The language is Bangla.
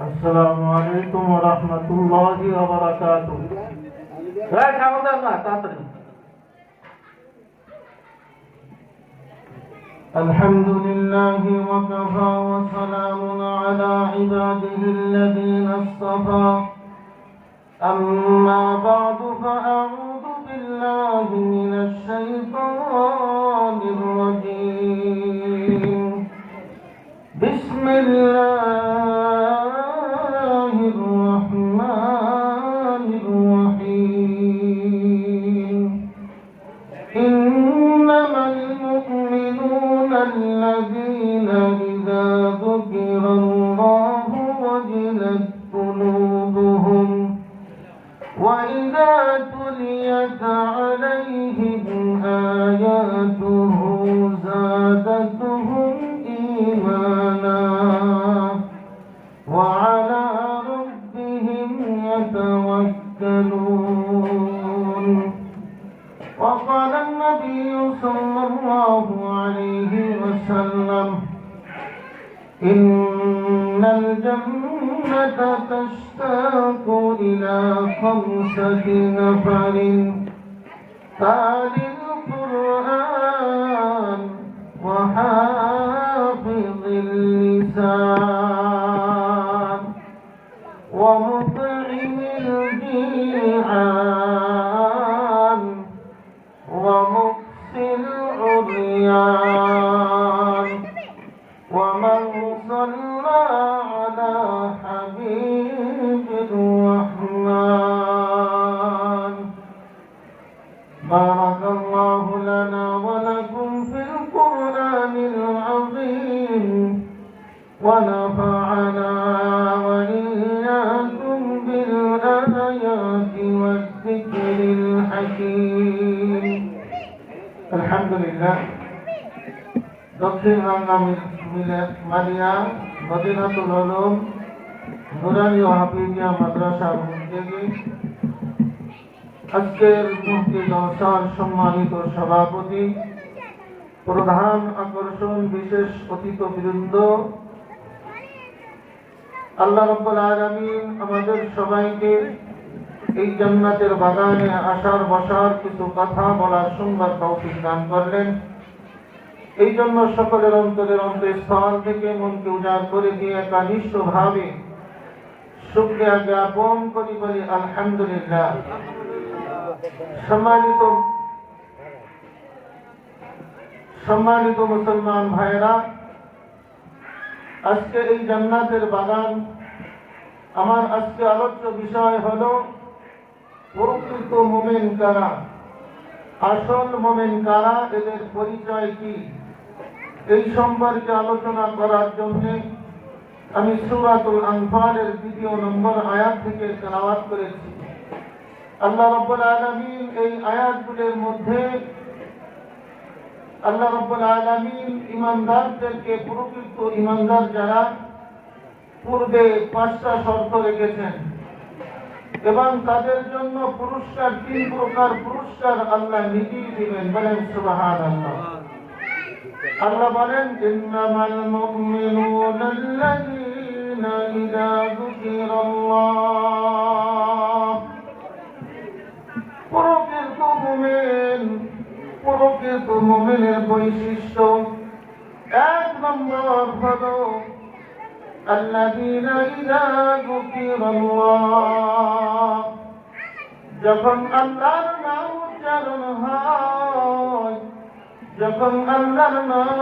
আসসালামু আলাইকুম ওয়া রাহমাতুল্লাহি ওয়া বারাকাতুহু। আলহামদুলিল্লাহি ওয়া কাফা ওয়া সালামুন আলা ইবাদিহি আল্লাযীনা ইসতাফা। আম্মা বা'দু ফাআউযু বিল্লাহি মিনাশ শাইতানির রাজীম। বিসমিল্লাহির রাহমানির রহিম। ইন্নামাল মুমিনুনা আল্লাযীনা ইযা যুকিরাল্লাহু ওয়াজিলাত কুলুবুহুম ওয়া ইযা তুলিয়াত আলাইহিম আয়াতুহু যাদাতুহুম ঈমানা ওয়া আলা রাব্বিহিম ইয়াতাওয়াক্কালুন। وقال النبي صلى الله عليه وسلم: إن الجنة تشتاق إلى 5 نفر: تالي القرآن وحافظ اللسان ومطعم الجيعان ومكسي العريان ومن صلى على حبيب الرحمن. بارك الله لنا ولكم في القرآن العظيم ونفعنا وإياكم بالآيات والذكر الحكيم. الحمد لله. দক্ষিণ বাংলা মালিয়া মদিনাতুল উলুম নুরানি ও হাফিজিয়া মাদ্রাসার উদ্যোগে আজকের মুফতি জলসার সম্মানিত সভাপতি, প্রধান আকর্ষণ, বিশেষ অতিথিবৃন্দ, আল্লাহ রাব্বুল আলামিন আমাদের সবাইকে এই জান্নাতের বাগানে আসার বসার কিছু কথা বলার শুনবার তৌফিক দান করলেন। এই জন্য সকলের অন্তরের অন্তঃস্থল থেকে মনকে উজাড় করে দিয়ে কানিষ্ঠভাবে শুকরিয়া জ্ঞাপন করি, বলি আলহামদুলিল্লাহ। সম্মানিত মুসলমান ভাইরা, আজকে এই জান্নাতের বাগান, আমার আজকে আলোচ্য বিষয় হলো প্রকৃত মুমিন কারা, আসল মুমিন কারা, এদের পরিচয় কি, এই সম্পর্কে আলোচনা করার জন্য আমি সূরাতুল আনফালের 2 নম্বর আয়াত থেকে তেলাওয়াত করেছি। আল্লাহ রাব্বুল আলামিন এই আয়াতগুলোর মধ্যে আল্লাহ রাব্বুল আলামিন ঈমানদারদেরকে, প্রকৃত ঈমানদার যারা, পূর্বে 5টা শর্ত রেখেছেন এবং তাদের জন্য পুরস্কার, 3 প্রকার পুরস্কার আল্লাহ নিজেই দিবেন। বলেন সুবহানাল্লাহ। আল্লাহ বলেন, ইন্নামাল মুমিনুনা আল্লাযীনা ইযা যুকিরাল্লাহ। প্রকৃত মুমিনের বৈশিষ্ট্য 1 নম্বর হলো আল্লাযীনা ইযা যুকিরাল্লাহ, যখন আল্লাহর নাম উচ্চারণ হয়, যখন আল্লাহর নাম